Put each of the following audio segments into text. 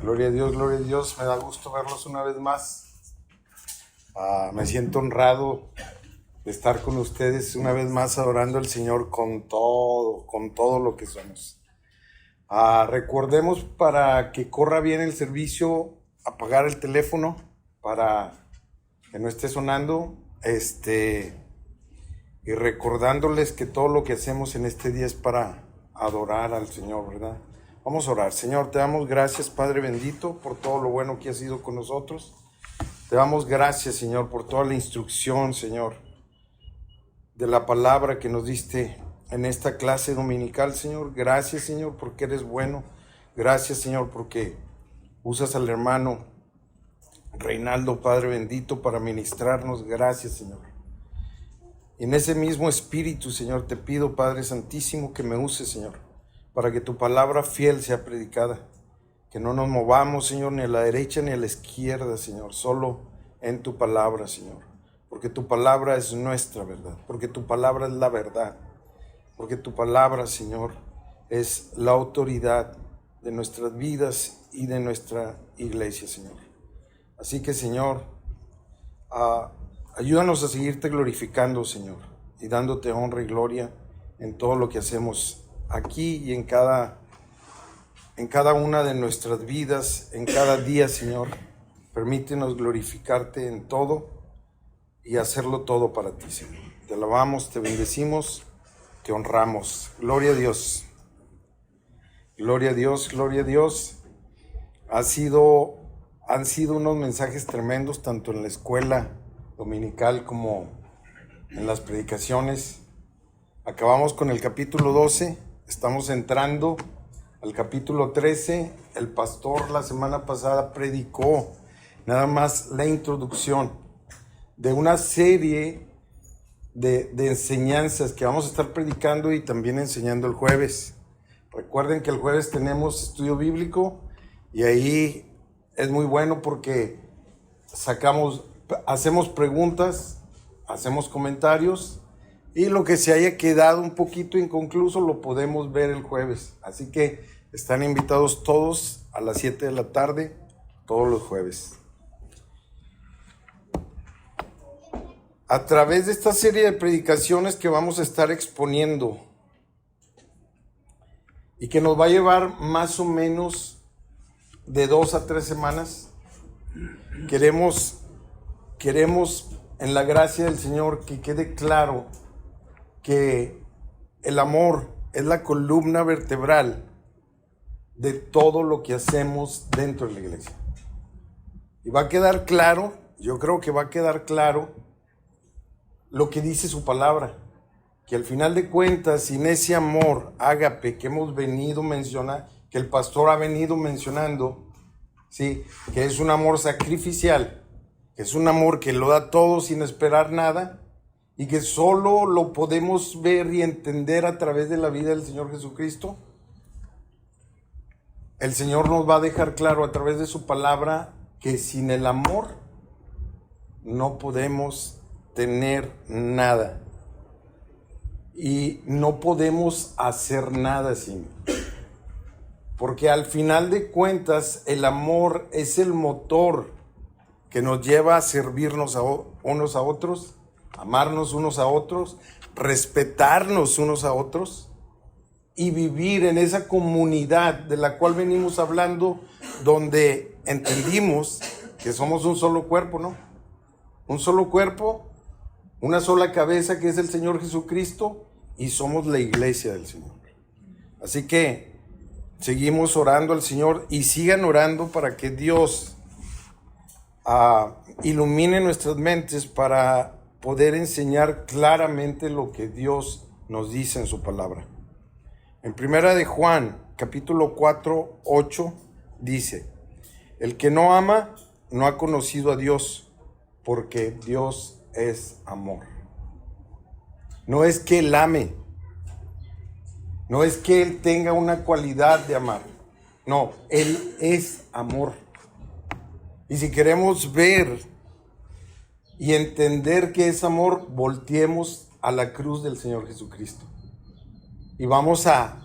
Gloria a Dios, gloria a Dios. Me da gusto verlos una vez más. Me siento honrado de estar con ustedes una vez más adorando al Señor con todo lo que somos. Recordemos, para que corra bien el servicio, apagar el teléfono para que no esté sonando, y recordándoles que todo lo que hacemos en este día es para adorar al Señor, ¿verdad? Vamos a orar. Señor, te damos gracias, Padre bendito, por todo lo bueno que has sido con nosotros. Te damos gracias, Señor, por toda la instrucción, Señor, de la palabra que nos diste en esta clase dominical, Señor. Gracias, Señor, porque eres bueno. Gracias, Señor, porque usas al hermano Reinaldo, Padre bendito, para ministrarnos. Gracias, Señor. Y en ese mismo espíritu, Señor, te pido, Padre Santísimo, que me uses, Señor, para que tu palabra fiel sea predicada. Que no nos movamos, Señor, ni a la derecha ni a la izquierda, Señor, solo en tu palabra, Señor. Porque tu palabra es nuestra verdad, porque tu palabra es la verdad, porque tu palabra, Señor, es la autoridad de nuestras vidas y de nuestra iglesia, Señor. Así que, Señor, ayúdanos a seguirte glorificando, Señor, y dándote honra y gloria en todo lo que hacemos aquí y en cada una de nuestras vidas, en cada día, Señor. Permítenos glorificarte en todo y hacerlo todo para ti, Señor. Te alabamos, te bendecimos, te honramos. Gloria a Dios. Gloria a Dios, gloria a Dios. Han sido unos mensajes tremendos, tanto en la escuela dominical como en las predicaciones. Acabamos con el capítulo 12, estamos entrando al capítulo 13. El pastor la semana pasada predicó nada más la introducción de una serie de enseñanzas que vamos a estar predicando y también enseñando el jueves. Recuerden que el jueves tenemos estudio bíblico y ahí es muy bueno porque hacemos preguntas, hacemos comentarios, y lo que se haya quedado un poquito inconcluso lo podemos ver el jueves. Así que están invitados todos a las 7 de la tarde, todos los jueves. A través de esta serie de predicaciones que vamos a estar exponiendo y que nos va a llevar más o menos de 2 a 3 semanas, queremos en la gracia del Señor que quede claro que el amor es la columna vertebral de todo lo que hacemos dentro de la iglesia. Y va a quedar claro, yo creo que va a quedar claro lo que dice su palabra, que al final de cuentas, sin ese amor ágape que hemos venido mencionando, que el pastor ha venido mencionando, ¿sí? Que es un amor sacrificial, que es un amor que lo da todo sin esperar nada, y que solo lo podemos ver y entender a través de la vida del Señor Jesucristo. El Señor nos va a dejar claro a través de su palabra que sin el amor no podemos tener nada y no podemos hacer nada sin. Porque al final de cuentas el amor es el motor que nos lleva a servirnos unos a otros, amarnos unos a otros, respetarnos unos a otros y vivir en esa comunidad de la cual venimos hablando, donde entendimos que somos un solo cuerpo, ¿no? Un solo cuerpo, una sola cabeza, que es el Señor Jesucristo, y somos la iglesia del Señor. Así que seguimos orando al Señor y sigan orando para que Dios ilumine nuestras mentes para poder enseñar claramente lo que Dios nos dice en su palabra. En primera de Juan, capítulo 4, 8, dice: el que no ama no ha conocido a Dios, porque Dios es amor. No es que Él ame, no es que Él tenga una cualidad de amar, no, Él es amor. Y si queremos ver y entender que es amor, volteemos a la cruz del Señor Jesucristo. Y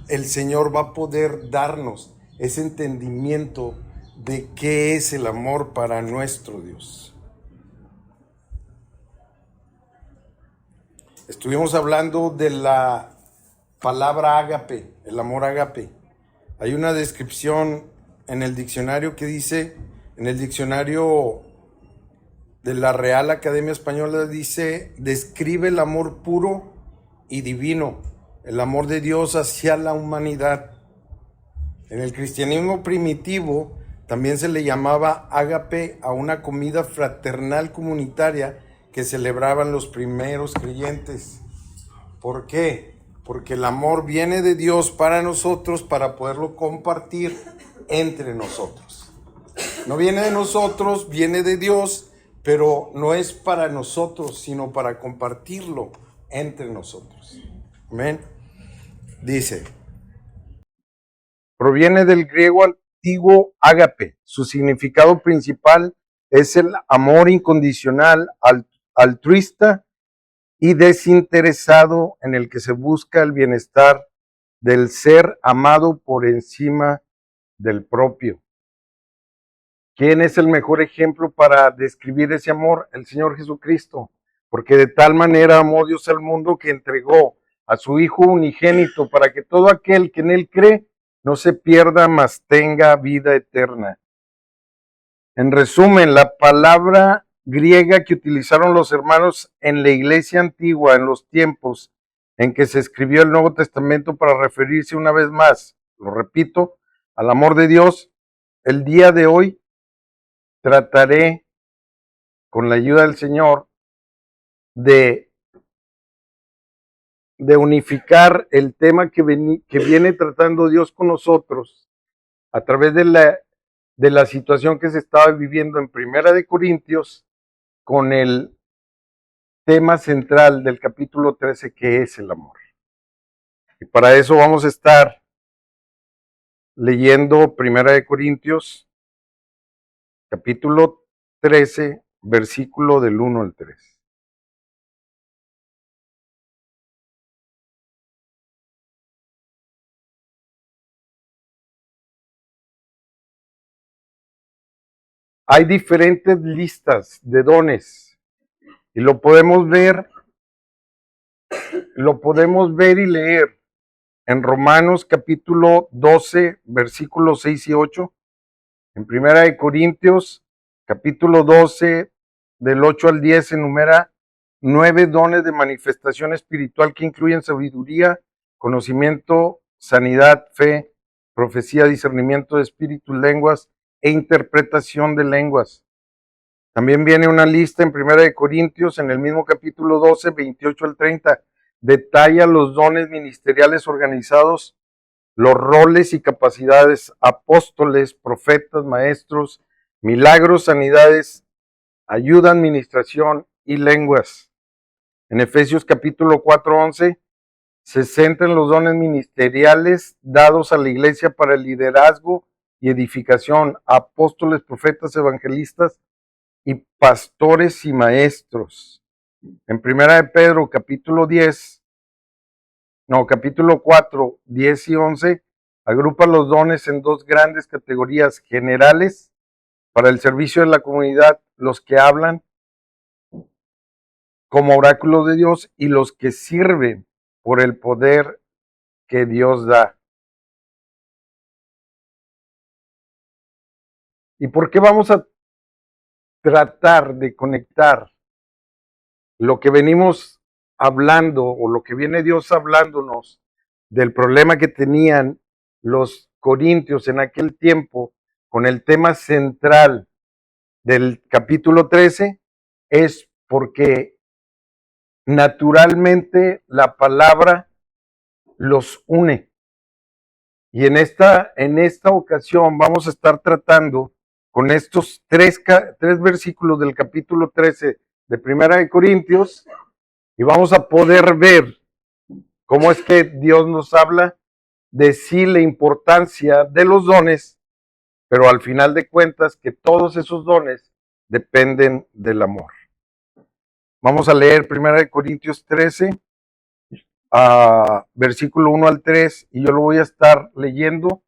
el Señor va a poder darnos ese entendimiento de qué es el amor para nuestro Dios. Estuvimos hablando de la palabra ágape, el amor ágape. Hay una descripción en el diccionario que dice, en el diccionario de la Real Academia Española dice, describe el amor puro y divino, el amor de Dios hacia la humanidad. En el cristianismo primitivo también se le llamaba ágape a una comida fraternal comunitaria que celebraban los primeros creyentes. ¿Por qué? Porque el amor viene de Dios para nosotros para poderlo compartir entre nosotros. No viene de nosotros, viene de Dios, pero no es para nosotros, sino para compartirlo entre nosotros. Amén. Dice, proviene del griego antiguo ágape. Su significado principal es el amor incondicional, altruista y desinteresado, en el que se busca el bienestar del ser amado por encima del propio. ¿Quién es el mejor ejemplo para describir ese amor? El Señor Jesucristo, porque de tal manera amó Dios al mundo que entregó a su Hijo unigénito para que todo aquel que en Él cree no se pierda, mas tenga vida eterna. En resumen, la palabra griega que utilizaron los hermanos en la iglesia antigua en los tiempos en que se escribió el Nuevo Testamento para referirse una vez más, lo repito, al amor de Dios, el día de hoy trataré, con la ayuda del Señor, de unificar el tema que viene tratando Dios con nosotros a través de la situación que se estaba viviendo en Primera de Corintios con el tema central del capítulo 13, que es el amor. Y para eso vamos a estar leyendo Primera de Corintios, capítulo 13, versículo del 1 al 3. Hay diferentes listas de dones y lo podemos ver y leer en Romanos capítulo 12, versículos 6 y 8, en Primera de Corintios capítulo 12, del 8 al 10, enumera 9 dones de manifestación espiritual que incluyen sabiduría, conocimiento, sanidad, fe, profecía, discernimiento de espíritus, lenguas e interpretación de lenguas. También viene una lista en Primera de Corintios, en el mismo capítulo 12, 28 al 30, detalla los dones ministeriales organizados, los roles y capacidades, apóstoles, profetas, maestros, milagros, sanidades, ayuda, administración y lenguas. En Efesios capítulo 4, 11, se centran los dones ministeriales dados a la iglesia para el liderazgo y edificación, apóstoles, profetas, evangelistas y pastores y maestros. En Primera de Pedro capítulo 4, 10 y 11, agrupa los dones en dos grandes categorías generales para el servicio de la comunidad, los que hablan como oráculos de Dios y los que sirven por el poder que Dios da. ¿Y por qué vamos a tratar de conectar lo que venimos hablando o lo que viene Dios hablándonos del problema que tenían los corintios en aquel tiempo con el tema central del capítulo 13? Es porque naturalmente la palabra los une. Y en esta ocasión vamos a estar tratando con estos tres versículos del capítulo 13 de Primera de Corintios, y vamos a poder ver cómo es que Dios nos habla de sí la importancia de los dones, pero al final de cuentas que todos esos dones dependen del amor. Vamos a leer Primera de Corintios 13, versículo 1 al 3, y yo lo voy a estar leyendo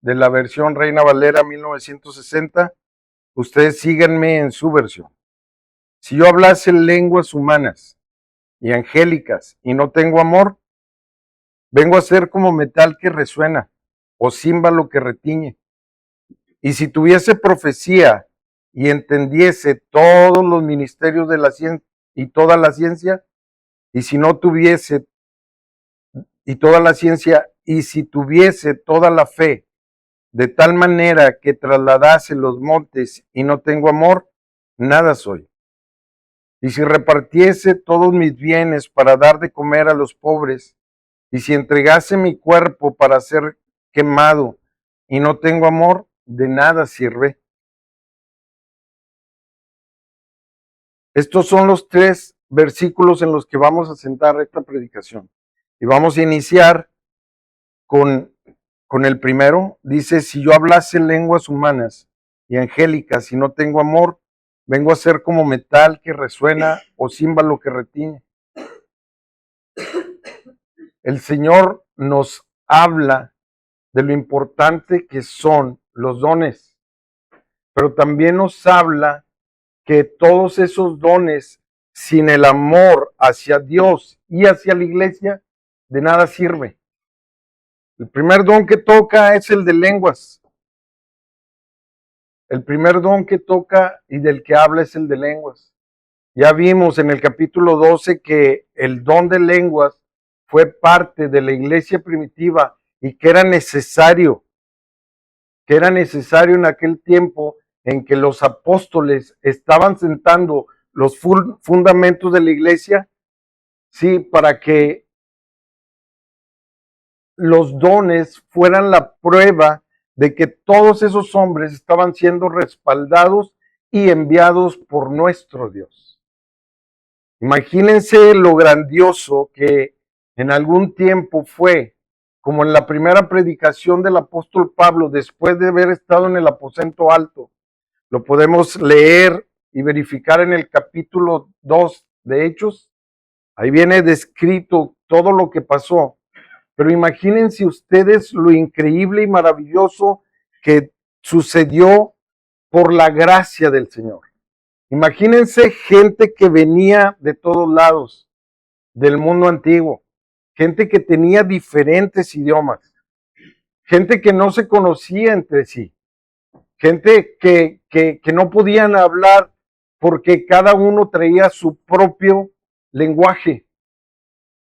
de la versión Reina Valera 1960. Ustedes síganme en su versión. Si yo hablase lenguas humanas y angélicas y no tengo amor, vengo a ser como metal que resuena o címbalo que retiñe. Y si tuviese profecía y entendiese todos los ministerios de la ciencia y toda la ciencia, y si no tuviese y toda la ciencia, y si tuviese toda la fe, de tal manera que trasladase los montes y no tengo amor, nada soy. Y si repartiese todos mis bienes para dar de comer a los pobres, y si entregase mi cuerpo para ser quemado y no tengo amor, de nada sirve. Estos son los 3 versículos en los que vamos a sentar esta predicación. Y vamos a iniciar con el primero. Dice, si yo hablase lenguas humanas y angélicas y no tengo amor, vengo a ser como metal que resuena o címbalo que retiñe. El Señor nos habla de lo importante que son los dones, pero también nos habla que todos esos dones, sin el amor hacia Dios y hacia la iglesia, de nada sirve. El primer don que toca es el de lenguas. El primer don que toca y del que habla es el de lenguas. Ya vimos en el capítulo 12 que el don de lenguas fue parte de la iglesia primitiva y que era necesario en aquel tiempo en que los apóstoles estaban sentando los fundamentos de la iglesia, sí, para que los dones fueran la prueba de que todos esos hombres estaban siendo respaldados y enviados por nuestro Dios. Imagínense lo grandioso que en algún tiempo fue, como en la primera predicación del apóstol Pablo, después de haber estado en el aposento alto. Lo podemos leer y verificar en el capítulo 2 de Hechos. Ahí viene descrito todo lo que pasó. Pero imagínense ustedes lo increíble y maravilloso que sucedió por la gracia del Señor. Imagínense gente que venía de todos lados del mundo antiguo, gente que tenía diferentes idiomas, gente que no se conocía entre sí, gente que no podían hablar porque cada uno traía su propio lenguaje.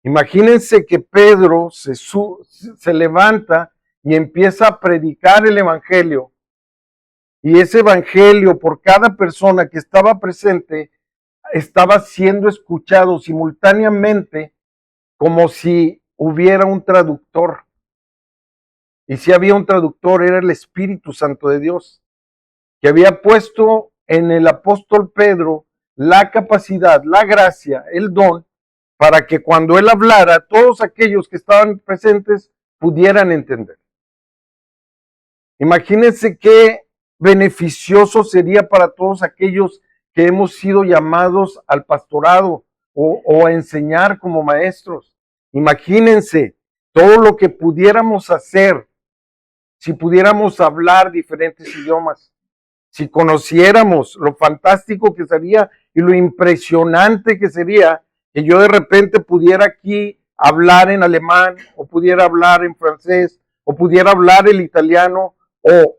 Imagínense que Pedro se levanta y empieza a predicar el evangelio. Y ese evangelio, por cada persona que estaba presente, estaba siendo escuchado simultáneamente como si hubiera un traductor. Y si había un traductor, era el Espíritu Santo de Dios, que había puesto en el apóstol Pedro la capacidad, la gracia, el don, para que cuando él hablara, todos aquellos que estaban presentes pudieran entender. Imagínense qué beneficioso sería para todos aquellos que hemos sido llamados al pastorado o a enseñar como maestros. Imagínense todo lo que pudiéramos hacer si pudiéramos hablar diferentes idiomas, si conociéramos lo fantástico que sería y lo impresionante que sería que yo de repente pudiera aquí hablar en alemán, o pudiera hablar en francés, o pudiera hablar el italiano, o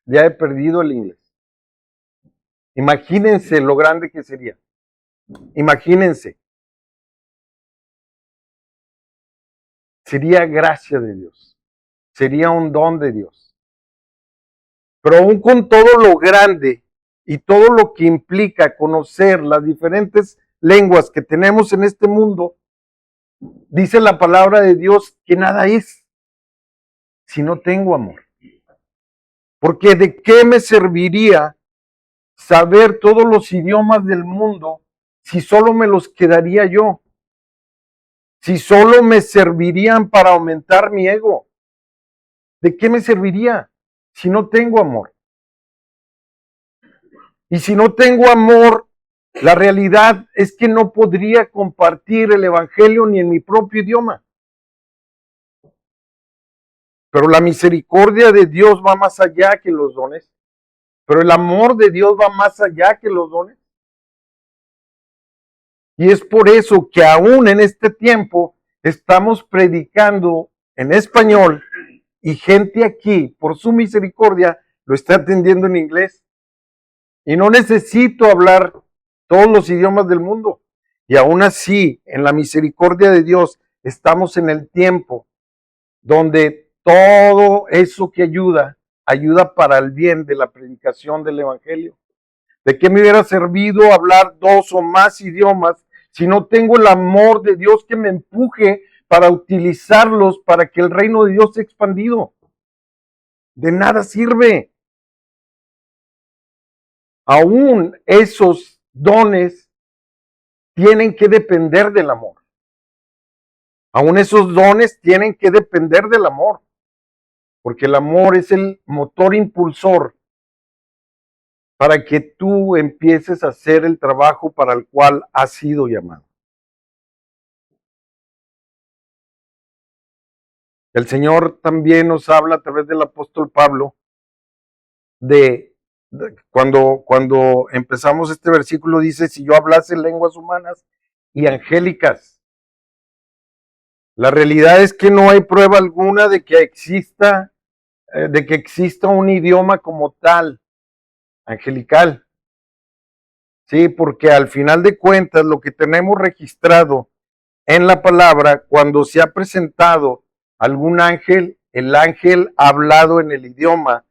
ya he perdido el inglés. Imagínense lo grande que sería. Imagínense. Sería gracia de Dios. Sería un don de Dios. Pero aún con todo lo grande y todo lo que implica conocer las diferentes lenguas que tenemos en este mundo, dice la palabra de Dios que nada es si no tengo amor. Porque ¿de qué me serviría saber todos los idiomas del mundo si solo me los quedaría yo? Si solo me servirían para aumentar mi ego. ¿De qué me serviría si no tengo amor? Y si no tengo amor, la realidad es que no podría compartir el evangelio ni en mi propio idioma. Pero la misericordia de Dios va más allá que los dones. Pero el amor de Dios va más allá que los dones. Y es por eso que aún en este tiempo estamos predicando en español y gente aquí, por su misericordia, lo está atendiendo en inglés. Y no necesito hablar todos los idiomas del mundo. Y aún así, en la misericordia de Dios, estamos en el tiempo donde todo eso que ayuda para el bien de la predicación del Evangelio. ¿De qué me hubiera servido hablar 2 o más idiomas si no tengo el amor de Dios que me empuje para utilizarlos para que el reino de Dios sea expandido? De nada sirve. Aún esos dones tienen que depender del amor. Aún esos dones tienen que depender del amor. Porque el amor es el motor impulsor para que tú empieces a hacer el trabajo para el cual has sido llamado. El Señor también nos habla a través del apóstol Pablo de cuando empezamos este versículo, dice: si yo hablase lenguas humanas y angélicas. La realidad es que no hay prueba alguna de que exista un idioma como tal, angelical. Sí, porque al final de cuentas lo que tenemos registrado en la palabra, cuando se ha presentado algún ángel, el ángel ha hablado en el idioma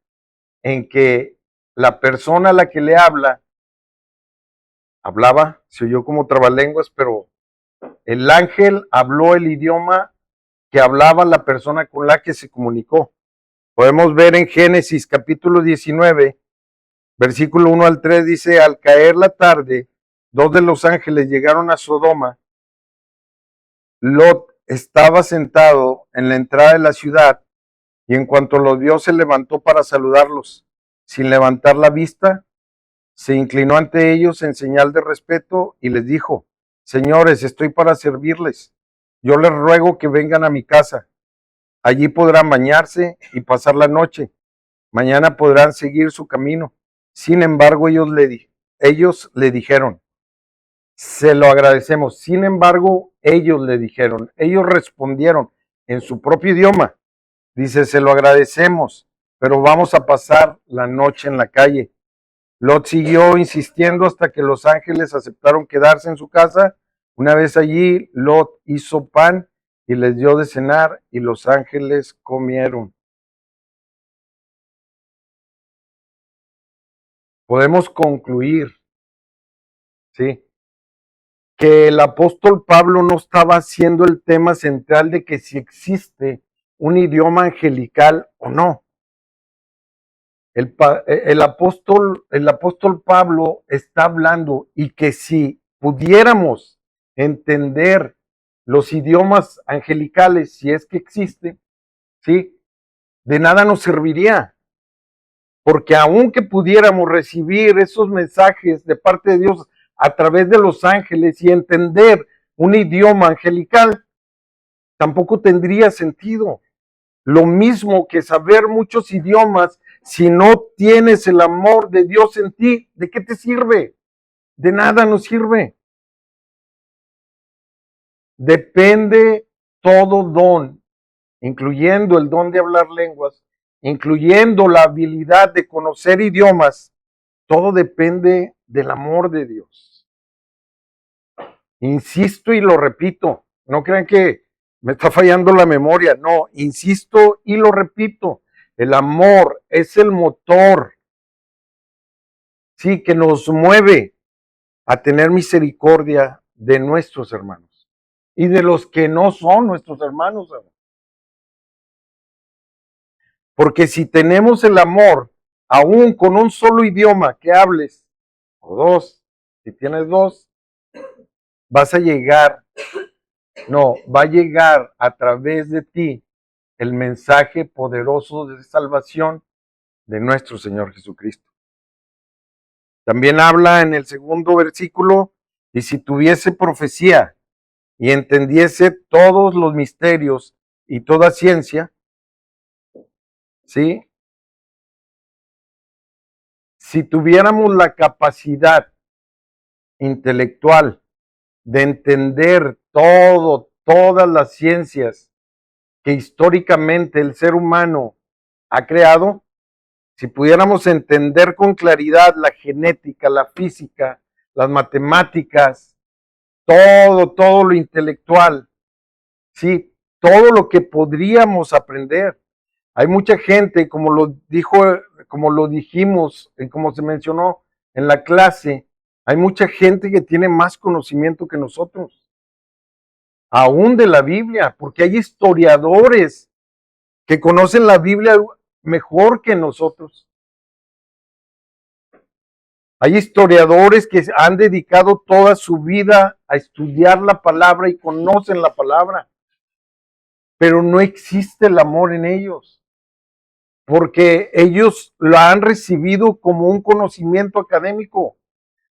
en que la persona a la que le hablaba, se oyó como trabalenguas, pero el ángel habló el idioma que hablaba la persona con la que se comunicó. Podemos ver en Génesis capítulo 19, versículo 1 al 3, dice: al caer la tarde, 2 de los ángeles llegaron a Sodoma. Lot estaba sentado en la entrada de la ciudad y en cuanto los vio se levantó para saludarlos. Sin levantar la vista, se inclinó ante ellos en señal de respeto y les dijo: señores, estoy para servirles. Yo les ruego que vengan a mi casa. Allí podrán bañarse y pasar la noche. Mañana podrán seguir su camino. Sin embargo, ellos le dijeron: se lo agradecemos. Sin embargo, ellos respondieron en su propio idioma. Dice: se lo agradecemos, pero vamos a pasar la noche en la calle. Lot siguió insistiendo hasta que los ángeles aceptaron quedarse en su casa. Una vez allí, Lot hizo pan y les dio de cenar y los ángeles comieron. Podemos concluir, ¿sí?, que el apóstol Pablo no estaba haciendo el tema central de que si existe un idioma angelical o no. El apóstol Pablo está hablando y que si pudiéramos entender los idiomas angelicales, si es que existe, ¿sí?, de nada nos serviría. Porque aunque pudiéramos recibir esos mensajes de parte de Dios a través de los ángeles y entender un idioma angelical, tampoco tendría sentido. Lo mismo que saber muchos idiomas, si no tienes el amor de Dios en ti, ¿de qué te sirve? De nada nos sirve. Depende todo don, incluyendo el don de hablar lenguas, incluyendo la habilidad de conocer idiomas, todo depende del amor de Dios. Insisto y lo repito, no crean que me está fallando la memoria, no, insisto y lo repito, el amor es el motor, sí, que nos mueve a tener misericordia de nuestros hermanos y de los que no son nuestros hermanos. Porque si tenemos el amor, aún con un solo idioma que hables, o 2, si tienes 2, va a llegar a través de ti el mensaje poderoso de salvación de nuestro Señor Jesucristo. También habla en el segundo versículo: y si tuviese profecía y entendiese todos los misterios y toda ciencia, ¿sí? Si tuviéramos la capacidad intelectual de entender todas las ciencias que históricamente el ser humano ha creado, si pudiéramos entender con claridad la genética, la física, las matemáticas, todo lo intelectual, sí, todo lo que podríamos aprender. Hay mucha gente, como lo dijimos, como se mencionó en la clase, hay mucha gente que tiene más conocimiento que nosotros, aún de la Biblia, porque hay historiadores que conocen la Biblia mejor que nosotros. Hay historiadores que han dedicado toda su vida a estudiar la palabra y conocen la palabra, pero no existe el amor en ellos, porque ellos lo han recibido como un conocimiento académico.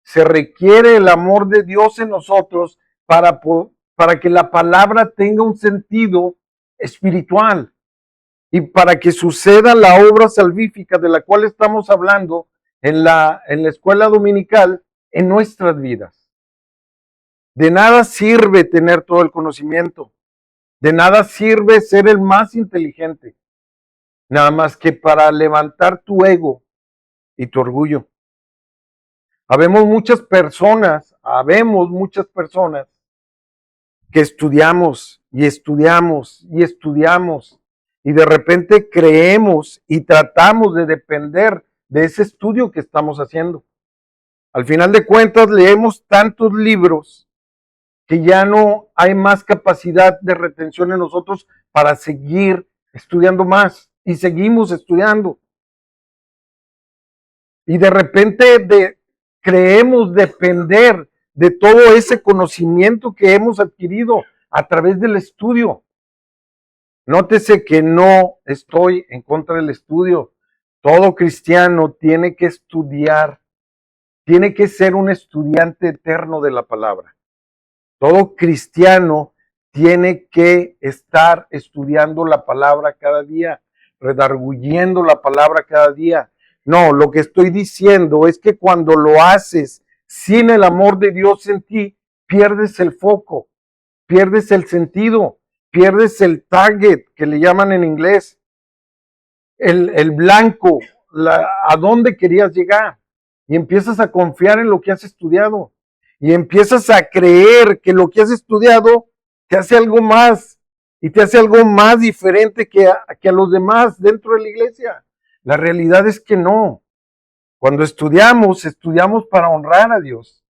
Se requiere el amor de Dios en nosotros para que la palabra tenga un sentido espiritual y para que suceda la obra salvífica de la cual estamos hablando en la escuela dominical en nuestras vidas. De nada sirve tener todo el conocimiento, de nada sirve ser el más inteligente, nada más que para levantar tu ego y tu orgullo. Habemos muchas personas que estudiamos y estudiamos y estudiamos y de repente creemos y tratamos de depender de ese estudio que estamos haciendo. Al final de cuentas leemos tantos libros que ya no hay más capacidad de retención en nosotros para seguir estudiando más y seguimos estudiando. Y de repente creemos depender de todo ese conocimiento que hemos adquirido a través del estudio. Nótese que no estoy en contra del estudio. Todo cristiano tiene que estudiar, tiene que ser un estudiante eterno de la palabra. Todo cristiano tiene que estar estudiando la palabra cada día, redarguyendo la palabra cada día. No, lo que estoy diciendo es que cuando lo haces sin el amor de Dios en ti, pierdes el foco, pierdes el sentido, pierdes el target que le llaman en inglés, el blanco, a dónde querías llegar. Y empiezas a confiar en lo que has estudiado. Y empiezas a creer que lo que has estudiado te hace algo más. Y te hace algo más diferente que a los demás dentro de la iglesia. La realidad es que no. Cuando estudiamos para honrar a Dios.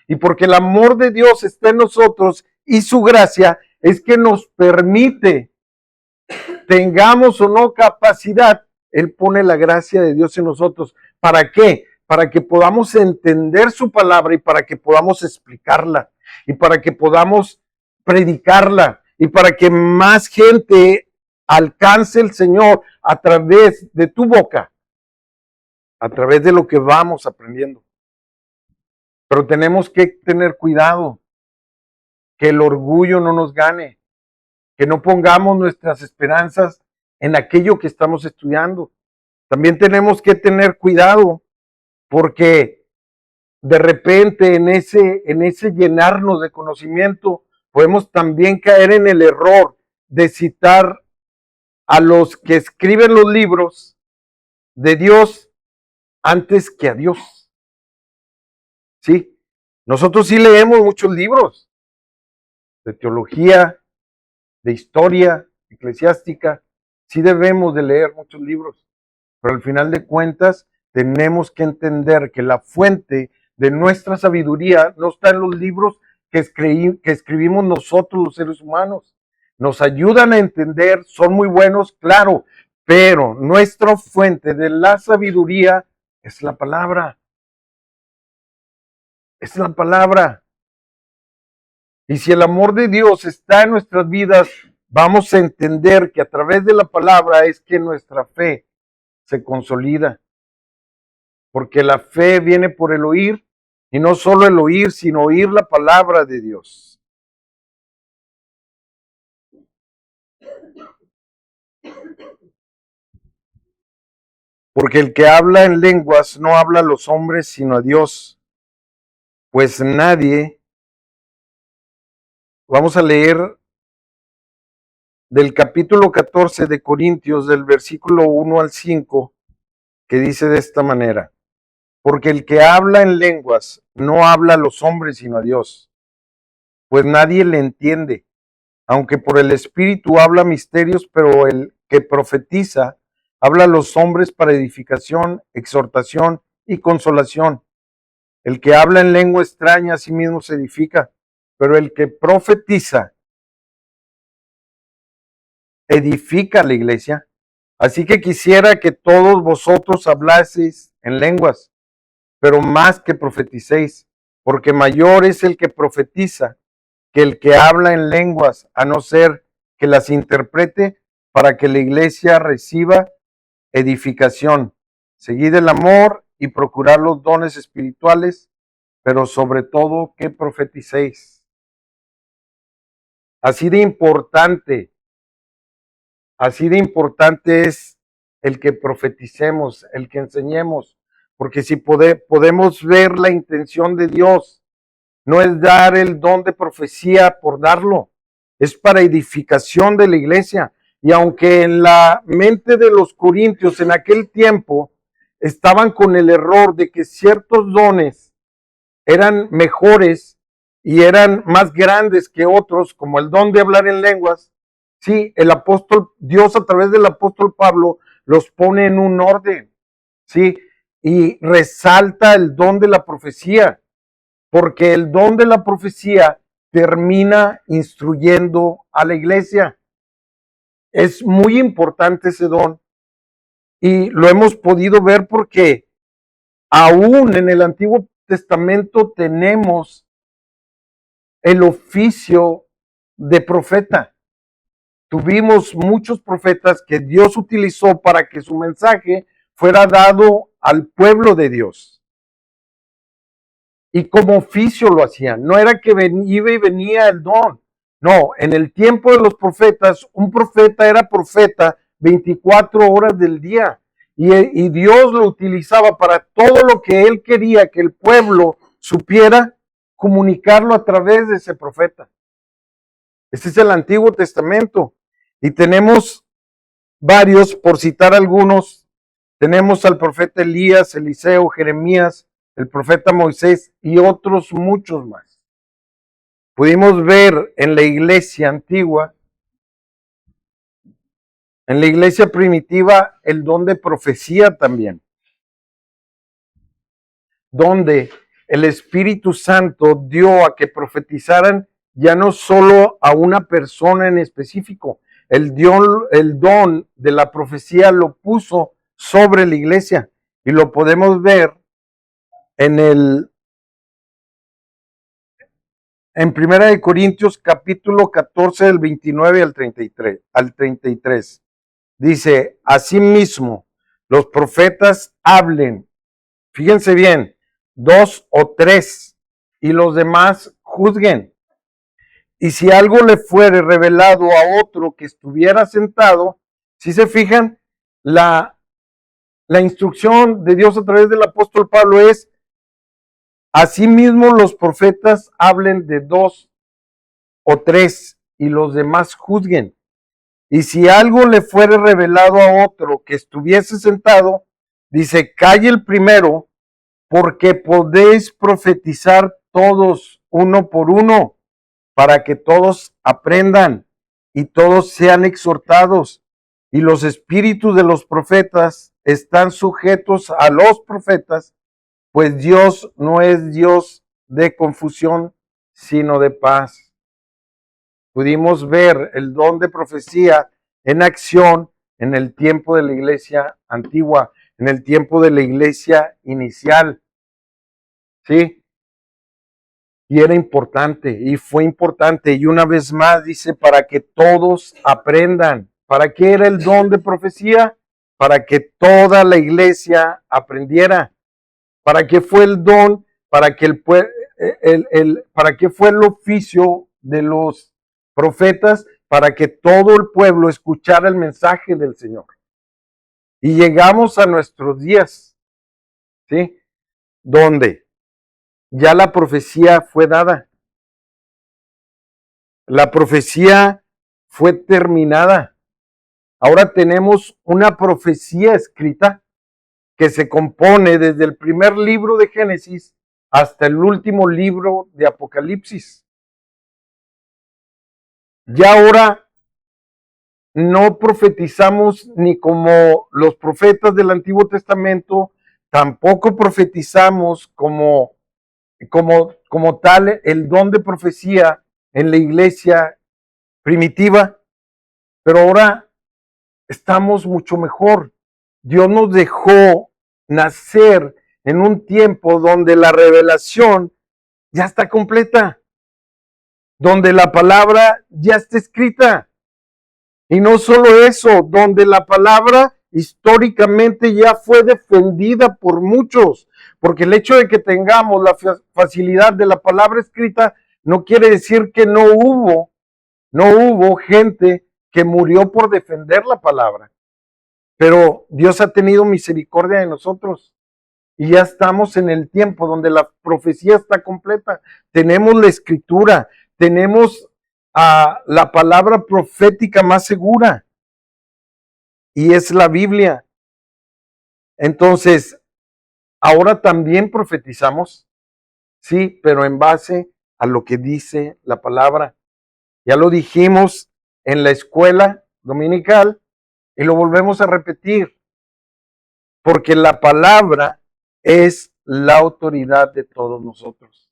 Y porque el amor de Dios está en nosotros y su gracia es que nos permite, tengamos o no capacidad, Él pone la gracia de Dios en nosotros. ¿Para qué? Para que podamos entender su palabra y para que podamos explicarla y para que podamos predicarla y para que más gente alcance el Señor a través de tu boca, a través de lo que vamos aprendiendo. Pero tenemos que tener cuidado, que el orgullo no nos gane, que no pongamos nuestras esperanzas en aquello que estamos estudiando. También tenemos que tener cuidado porque de repente en ese llenarnos de conocimiento podemos también caer en el error de citar a los que escriben los libros de Dios antes que a Dios. ¿Sí? Nosotros sí leemos muchos libros de teología, de historia eclesiástica, sí debemos de leer muchos libros, pero al final de cuentas tenemos que entender que la fuente de nuestra sabiduría no está en los libros que escribimos nosotros los seres humanos. Nos ayudan a entender, son muy buenos, claro, pero nuestra fuente de la sabiduría es la palabra. Es la palabra. Y si el amor de Dios está en nuestras vidas, vamos a entender que a través de la palabra es que nuestra fe se consolida. Porque la fe viene por el oír, y no solo el oír, sino oír la palabra de Dios. Porque el que habla en lenguas no habla a los hombres, sino a Dios. Pues nadie, vamos a leer del capítulo 14 de Corintios, del versículo 1 al 5, que dice de esta manera: porque el que habla en lenguas no habla a los hombres, sino a Dios, pues nadie le entiende, aunque por el Espíritu habla misterios, pero el que profetiza habla a los hombres para edificación, exhortación y consolación. El que habla en lengua extraña a sí mismo se edifica, pero el que profetiza edifica a la iglesia. Así que quisiera que todos vosotros hablaseis en lenguas, pero más que profeticéis, porque mayor es el que profetiza que el que habla en lenguas, a no ser que las interprete para que la iglesia reciba edificación. Seguid el amor y procurad los dones espirituales, pero sobre todo que profeticéis. Así de importante es el que profeticemos, el que enseñemos, porque si podemos ver la intención de Dios, no es dar el don de profecía por darlo, es para edificación de la iglesia. Y aunque en la mente de los corintios en aquel tiempo estaban con el error de que ciertos dones eran mejores y eran más grandes que otros, como el don de hablar en lenguas, sí, el apóstol, Dios a través del apóstol Pablo los pone en un orden, sí, y resalta el don de la profecía, porque el don de la profecía termina instruyendo a la iglesia. Es muy importante ese don y lo hemos podido ver porque aún en el Antiguo Testamento tenemos el oficio de profeta. Tuvimos muchos profetas que Dios utilizó para que su mensaje fuera dado al pueblo de Dios. Y como oficio lo hacían, no era que iba y venía el don. No, en el tiempo de los profetas, un profeta era profeta 24 horas del día. Y Dios lo utilizaba para todo lo que él quería que el pueblo supiera, comunicarlo a través de ese profeta. Este es el Antiguo Testamento. Y tenemos varios, por citar algunos, tenemos al profeta Elías, Eliseo, Jeremías, el profeta Moisés y otros muchos más. Pudimos ver en la iglesia antigua, en la iglesia primitiva, el don de profecía también, donde el Espíritu Santo dio a que profetizaran ya no solo a una persona en específico, el don de la profecía lo puso sobre la iglesia y lo podemos ver en Primera de Corintios capítulo 14 del 29 al 33. Dice: asimismo, los profetas hablen, fíjense bien, 2 o 3, y los demás juzguen. Y si algo le fuere revelado a otro que estuviera sentado, si se fijan, la instrucción de Dios a través del apóstol Pablo es: asimismo los profetas hablen de 2 o 3 y los demás juzguen. Y si algo le fuere revelado a otro que estuviese sentado, dice: calle el primero, porque podéis profetizar todos uno por uno, para que todos aprendan y todos sean exhortados. Y los espíritus de los profetas están sujetos a los profetas, pues Dios no es Dios de confusión, sino de paz. Pudimos ver el don de profecía en acción en el tiempo de la iglesia antigua, en el tiempo de la iglesia inicial. ¿Sí? Y era importante, y fue importante, y una vez más dice: para que todos aprendan. ¿Para qué era el don de profecía? Para que toda la iglesia aprendiera. ¿Para qué fue el don? Para que ¿para qué fue el oficio de los profetas? Para que todo el pueblo escuchara el mensaje del Señor. Y llegamos a nuestros días, ¿sí? Donde ya la profecía fue dada. La profecía fue terminada. Ahora tenemos una profecía escrita que se compone desde el primer libro de Génesis hasta el último libro de Apocalipsis. Ya ahora no profetizamos ni como los profetas del Antiguo Testamento, tampoco profetizamos como tal el don de profecía en la iglesia primitiva, pero ahora estamos mucho mejor. Dios nos dejó nacer en un tiempo donde la revelación ya está completa, donde la palabra ya está escrita. Y no solo eso, donde la palabra históricamente ya fue defendida por muchos, porque el hecho de que tengamos la facilidad de la palabra escrita no quiere decir que no hubo gente que murió por defender la palabra. Pero Dios ha tenido misericordia de nosotros y ya estamos en el tiempo donde la profecía está completa. Tenemos la escritura, tenemos la palabra profética más segura y es la Biblia. Entonces, ahora también profetizamos, sí, pero en base a lo que dice la palabra. Ya lo dijimos en la escuela dominical y lo volvemos a repetir, porque la palabra es la autoridad de todos nosotros.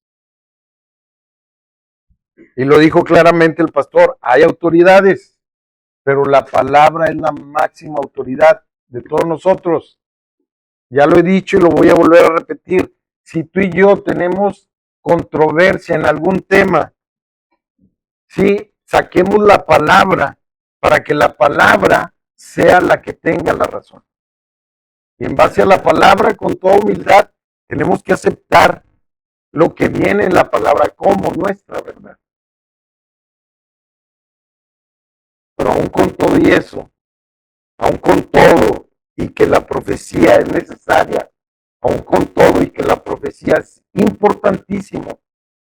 Y lo dijo claramente el pastor, hay autoridades, pero la palabra es la máxima autoridad de todos nosotros. Ya lo he dicho y lo voy a volver a repetir. Si tú y yo tenemos controversia en algún tema, sí, saquemos la palabra para que la palabra sea la que tenga la razón. Y en base a la palabra, con toda humildad, tenemos que aceptar lo que viene en la palabra como nuestra verdad. Pero aún con todo y eso, aún con todo y que la profecía es necesaria, aún con todo y que la profecía es importantísimo,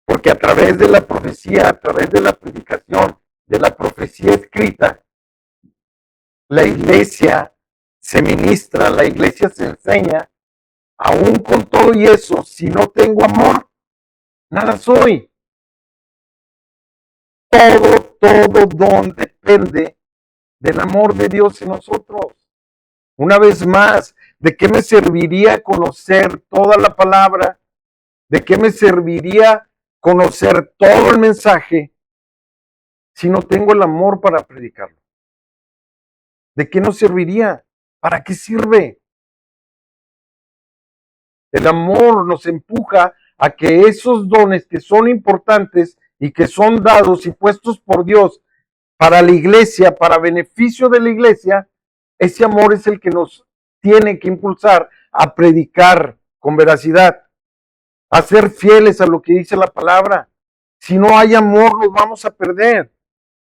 porque a través de la profecía, a través de la predicación, de la profecía escrita, la iglesia se ministra, la iglesia se enseña, aún con todo y eso, si no tengo amor, nada soy. Todo don depende del amor de Dios en nosotros. Una vez más, ¿de qué me serviría conocer toda la palabra? ¿De qué me serviría conocer todo el mensaje si no tengo el amor para predicarlo? ¿De qué nos serviría? ¿Para qué sirve? El amor nos empuja a que esos dones que son importantes y que son dados y puestos por Dios para la iglesia, para beneficio de la iglesia, ese amor es el que nos tiene que impulsar a predicar con veracidad, a ser fieles a lo que dice la palabra. Si no hay amor, nos vamos a perder.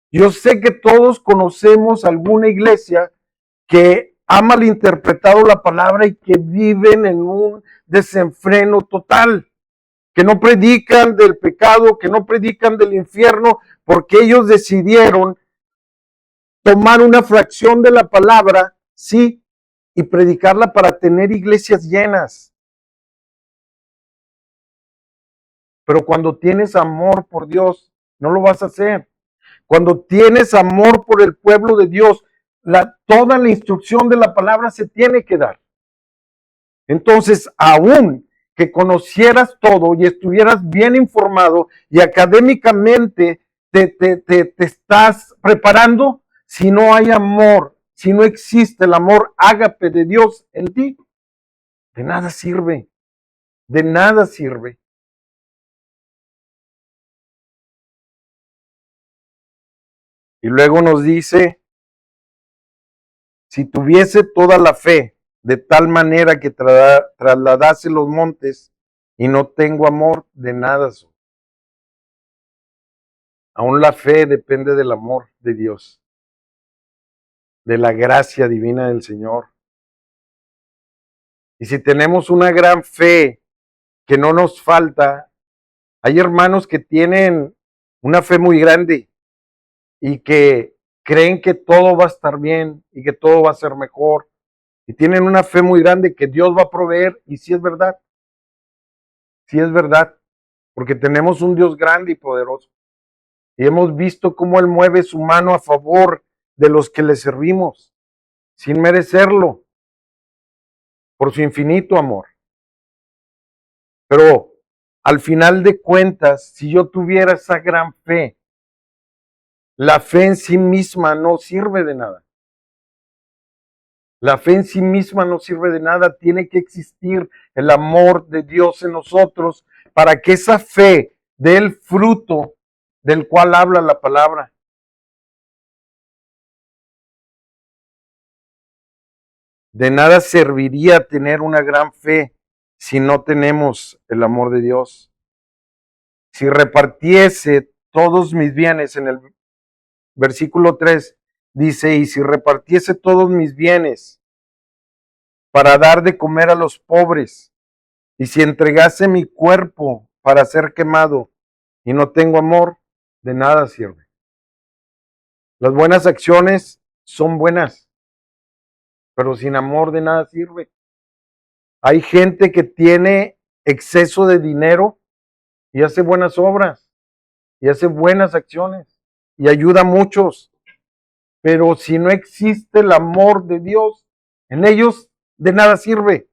Yo sé que todos conocemos alguna iglesia que ha malinterpretado la palabra y que viven en un desenfreno total, que no predican del pecado, que no predican del infierno, porque ellos decidieron tomar una fracción de la palabra, sí, y predicarla para tener iglesias llenas. Pero cuando tienes amor por Dios, no lo vas a hacer. Cuando tienes amor por el pueblo de Dios, toda la instrucción de la palabra se tiene que dar. Entonces, aún que conocieras todo y estuvieras bien informado y académicamente te estás preparando, si no hay amor, si no existe el amor ágape de Dios en ti, de nada sirve, de nada sirve. Y luego nos dice, si tuviese toda la fe de tal manera que trasladase los montes y no tengo amor, de nada soy. Aún la fe depende del amor de Dios, de la gracia divina del Señor. Y si tenemos una gran fe que no nos falta, hay hermanos que tienen una fe muy grande y que creen que todo va a estar bien y que todo va a ser mejor. Y tienen una fe muy grande que Dios va a proveer, y sí es verdad, porque tenemos un Dios grande y poderoso. Y hemos visto cómo Él mueve su mano a favor de los que le servimos, sin merecerlo, por su infinito amor. Pero al final de cuentas, si yo tuviera esa gran fe, la fe en sí misma no sirve de nada. La fe en sí misma no sirve de nada. Tiene que existir el amor de Dios en nosotros para que esa fe dé el fruto del cual habla la palabra. De nada serviría tener una gran fe si no tenemos el amor de Dios. Si repartiese todos mis bienes, en el versículo 3 dice, y si repartiese todos mis bienes para dar de comer a los pobres, y si entregase mi cuerpo para ser quemado y no tengo amor, de nada sirve. Las buenas acciones son buenas, pero sin amor de nada sirve. Hay gente que tiene exceso de dinero y hace buenas obras y hace buenas acciones y ayuda a muchos, pero si no existe el amor de Dios en ellos, de nada sirve.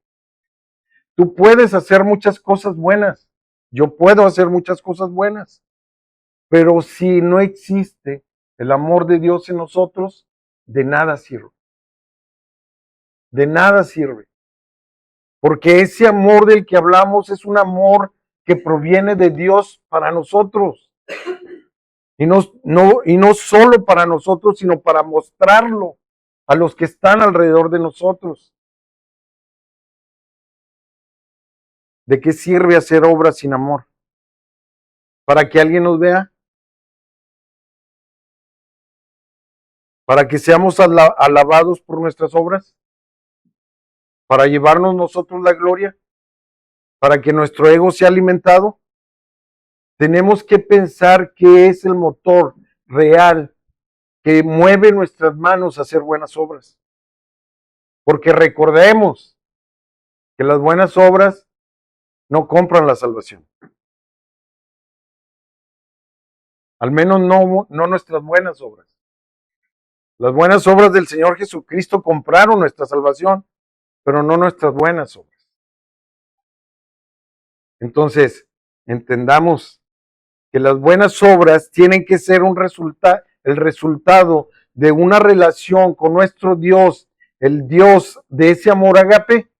Tú puedes hacer muchas cosas buenas, yo puedo hacer muchas cosas buenas, pero si no existe el amor de Dios en nosotros, de nada sirve. De nada sirve. Porque ese amor del que hablamos es un amor que proviene de Dios para nosotros. Y no solo para nosotros, sino para mostrarlo a los que están alrededor de nosotros. ¿De qué sirve hacer obras sin amor? ¿Para que alguien nos vea? ¿Para que seamos alabados por nuestras obras? ¿Para llevarnos nosotros la gloria? ¿Para que nuestro ego sea alimentado? Tenemos que pensar que es el motor real que mueve nuestras manos a hacer buenas obras. Porque recordemos que las buenas obras no compran la salvación. Al menos no nuestras buenas obras. Las buenas obras del Señor Jesucristo compraron nuestra salvación, pero no nuestras buenas obras. Entonces, entendamos que las buenas obras tienen que ser el resultado de una relación con nuestro Dios, el Dios de ese amor ágape,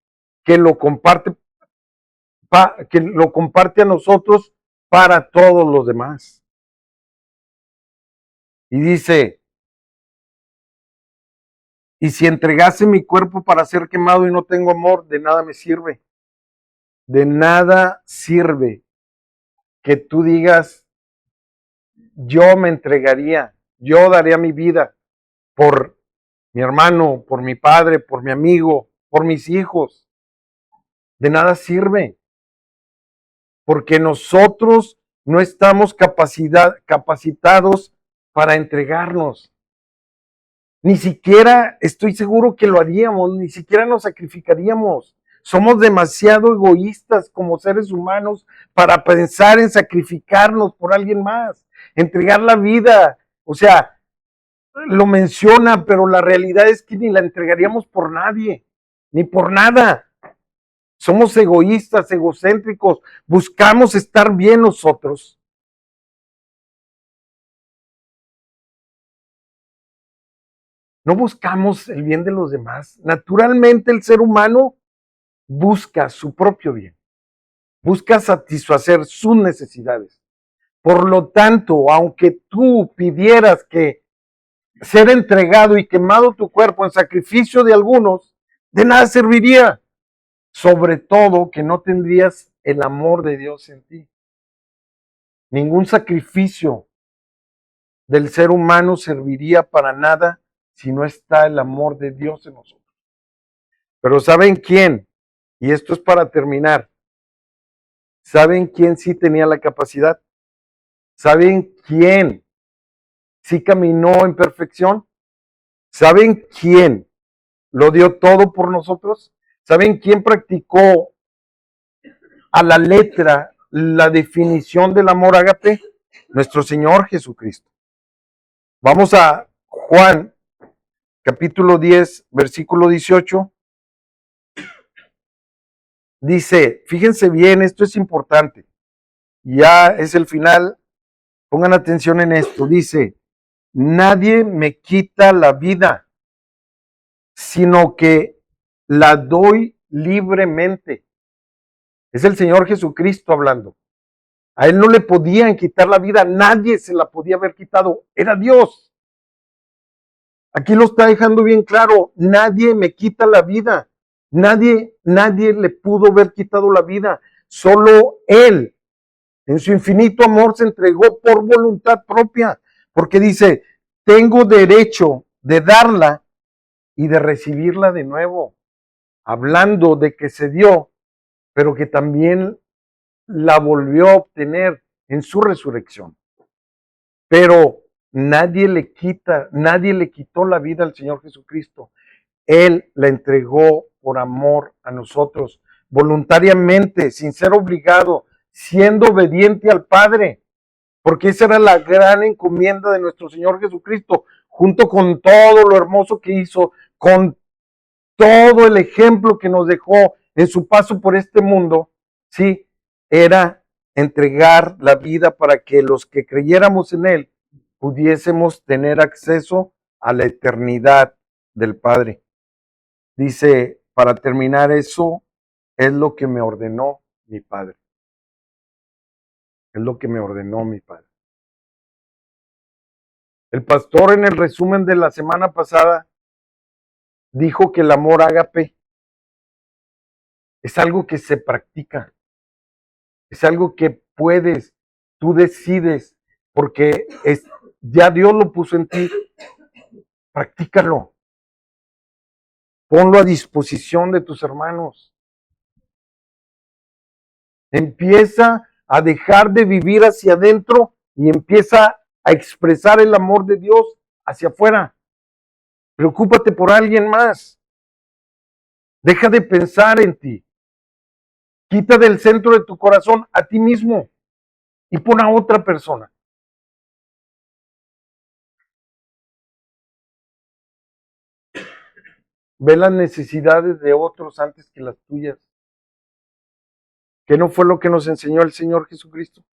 que lo comparte a nosotros para todos los demás. Y dice, y si entregase mi cuerpo para ser quemado y no tengo amor, de nada me sirve. De nada sirve que tú digas, yo me entregaría, yo daría mi vida por mi hermano, por mi padre, por mi amigo, por mis hijos. De nada sirve, porque nosotros no estamos capacitados para entregarnos. Ni siquiera estoy seguro que lo haríamos, ni siquiera nos sacrificaríamos. Somos demasiado egoístas como seres humanos para pensar en sacrificarnos por alguien más, entregar la vida. O sea, lo menciona, pero la realidad es que ni la entregaríamos por nadie, ni por nada. Somos egoístas, egocéntricos, buscamos estar bien nosotros. No buscamos el bien de los demás. Naturalmente el ser humano busca su propio bien, busca satisfacer sus necesidades. Por lo tanto, aunque tú pidieras que ser entregado y quemado tu cuerpo en sacrificio de algunos, de nada serviría. Sobre todo que no tendrías el amor de Dios en ti. Ningún sacrificio del ser humano serviría para nada si no está el amor de Dios en nosotros. Pero ¿saben quién Y esto es para terminar. ¿Saben quién sí tenía la capacidad? ¿Saben quién sí caminó en perfección? ¿Saben quién lo dio todo por nosotros? ¿Saben quién practicó a la letra la definición del amor ágape? Nuestro Señor Jesucristo. Vamos a Juan, capítulo 10, versículo 18. Dice, fíjense bien, esto es importante. Ya es el final. Pongan atención en esto. Dice, nadie me quita la vida, sino que la doy libremente. Es el Señor Jesucristo hablando. A él no le podían quitar la vida, nadie se la podía haber quitado, era Dios. Aquí lo está dejando bien claro, nadie me quita la vida, nadie le pudo haber quitado la vida, solo Él, en su infinito amor, se entregó por voluntad propia, porque dice, tengo derecho de darla y de recibirla de nuevo, hablando de que se dio, pero que también la volvió a obtener en su resurrección. Pero nadie le quitó la vida al Señor Jesucristo. Él la entregó por amor a nosotros, voluntariamente, sin ser obligado, siendo obediente al Padre, porque esa era la gran encomienda de nuestro Señor Jesucristo, junto con todo lo hermoso que hizo, con todo el ejemplo que nos dejó en su paso por este mundo, sí, era entregar la vida para que los que creyéramos en Él pudiésemos tener acceso a la eternidad del Padre. Dice, para terminar, eso es lo que me ordenó mi Padre. Es lo que me ordenó mi Padre. El pastor en el resumen de la semana pasada dijo que el amor ágape es algo que se practica. Es algo que puedes, tú decides, porque ya Dios lo puso en ti. Practícalo. Ponlo a disposición de tus hermanos. Empieza a dejar de vivir hacia adentro y empieza a expresar el amor de Dios hacia afuera. Preocúpate por alguien más. Deja de pensar en ti. Quita del centro de tu corazón a ti mismo y pon a otra persona. Ve las necesidades de otros antes que las tuyas. ¿Qué no fue lo que nos enseñó el Señor Jesucristo?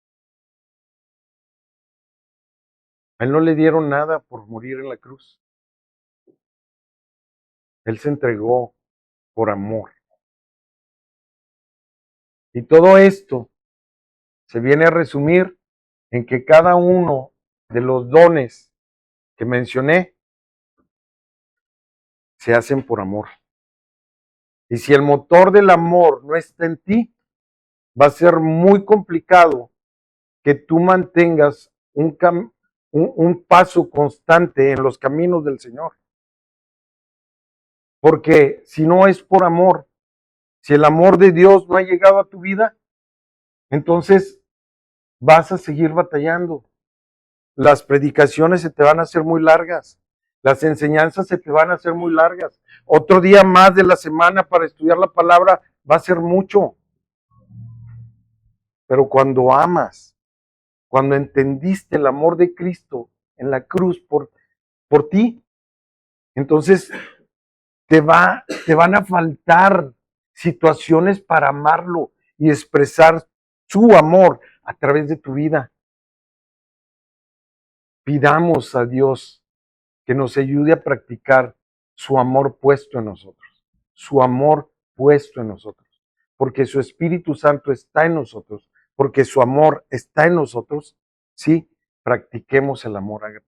A Él no le dieron nada por morir en la cruz. Él se entregó por amor. Y todo esto se viene a resumir en que cada uno de los dones que mencioné se hacen por amor. Y si el motor del amor no está en ti, va a ser muy complicado que tú mantengas un paso constante en los caminos del Señor. Porque si no es por amor, si el amor de Dios no ha llegado a tu vida, entonces vas a seguir batallando. Las predicaciones se te van a hacer muy largas. Las enseñanzas se te van a hacer muy largas. Otro día más de la semana para estudiar la palabra va a ser mucho. Pero cuando amas, cuando entendiste el amor de Cristo en la cruz por ti, entonces te van a faltar situaciones para amarlo y expresar su amor a través de tu vida. Pidamos a Dios que nos ayude a practicar su amor puesto en nosotros, su amor puesto en nosotros, porque su Espíritu Santo está en nosotros, porque su amor está en nosotros, sí, practiquemos el amor ágape.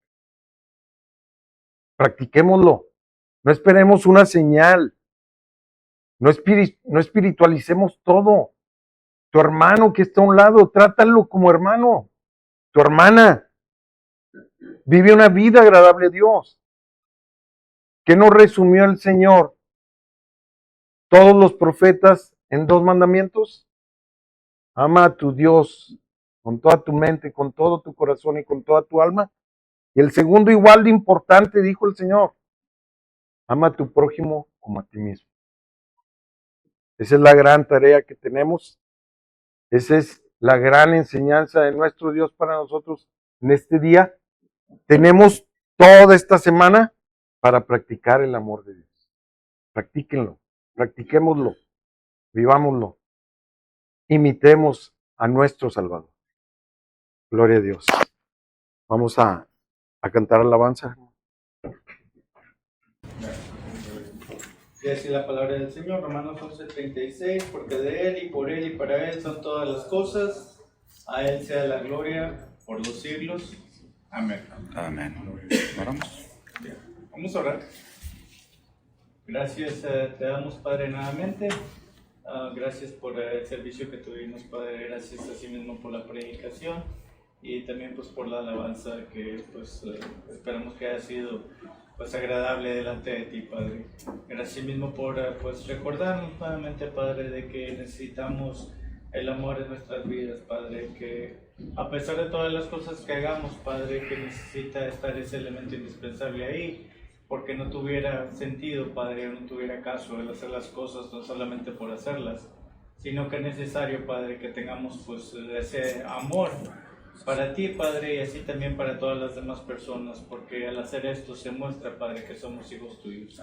Practiquémoslo, no esperemos una señal, no espiritualicemos todo. Tu hermano que está a un lado, trátalo como hermano. Tu hermana vive una vida agradable a Dios. ¿Qué nos resumió el Señor? Todos los profetas en 2 mandamientos? Ama a tu Dios con toda tu mente, con todo tu corazón y con toda tu alma. Y el segundo, igual de importante, dijo el Señor, ama a tu prójimo como a ti mismo. Esa es la gran tarea que tenemos. Esa es la gran enseñanza de nuestro Dios para nosotros en este día. Tenemos toda esta semana para practicar el amor de Dios. Practíquenlo, practiquémoslo, vivámoslo. Imitemos a nuestro Salvador. Gloria a Dios. Vamos a cantar alabanza. Y así la palabra del Señor, Romanos 11:36, porque de Él y por Él y para Él son todas las cosas, a Él sea la gloria por los siglos. Amén. Amén. ¿Oramos? Bien, vamos a orar. Gracias te damos, Padre, nuevamente. Gracias por el servicio que tuvimos, Padre. Gracias así mismo por la predicación y también pues por la alabanza que pues esperamos que haya sido pues agradable delante de ti, Padre. Gracias mismo por pues recordarnos nuevamente, Padre, de que necesitamos el amor en nuestras vidas, Padre, que a pesar de todas las cosas que hagamos, Padre, que necesita estar ese elemento indispensable ahí, porque no tuviera sentido, Padre, no tuviera caso el hacer las cosas no solamente por hacerlas, sino que es necesario, Padre, que tengamos pues ese amor para ti, Padre, y así también para todas las demás personas, porque al hacer esto se muestra, Padre, que somos hijos tuyos.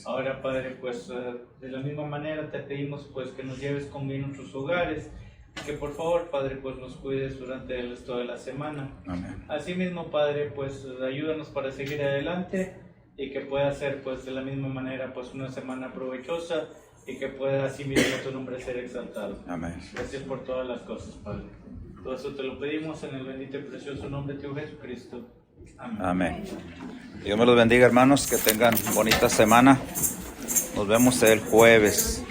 Ahora, Padre, pues de la misma manera te pedimos pues que nos lleves con bien a nuestros hogares, y que por favor, Padre, pues nos cuides durante el resto de la semana. Amén. Asimismo, Padre, pues ayúdanos para seguir adelante y que pueda ser pues de la misma manera pues una semana provechosa y que pueda así mismo tu nombre ser exaltado. Amén. Gracias por todas las cosas, Padre. Todo eso te lo pedimos en el bendito y precioso nombre de tu Jesucristo. Amén. Amén. Dios me los bendiga, hermanos, que tengan bonita semana. Nos vemos el jueves.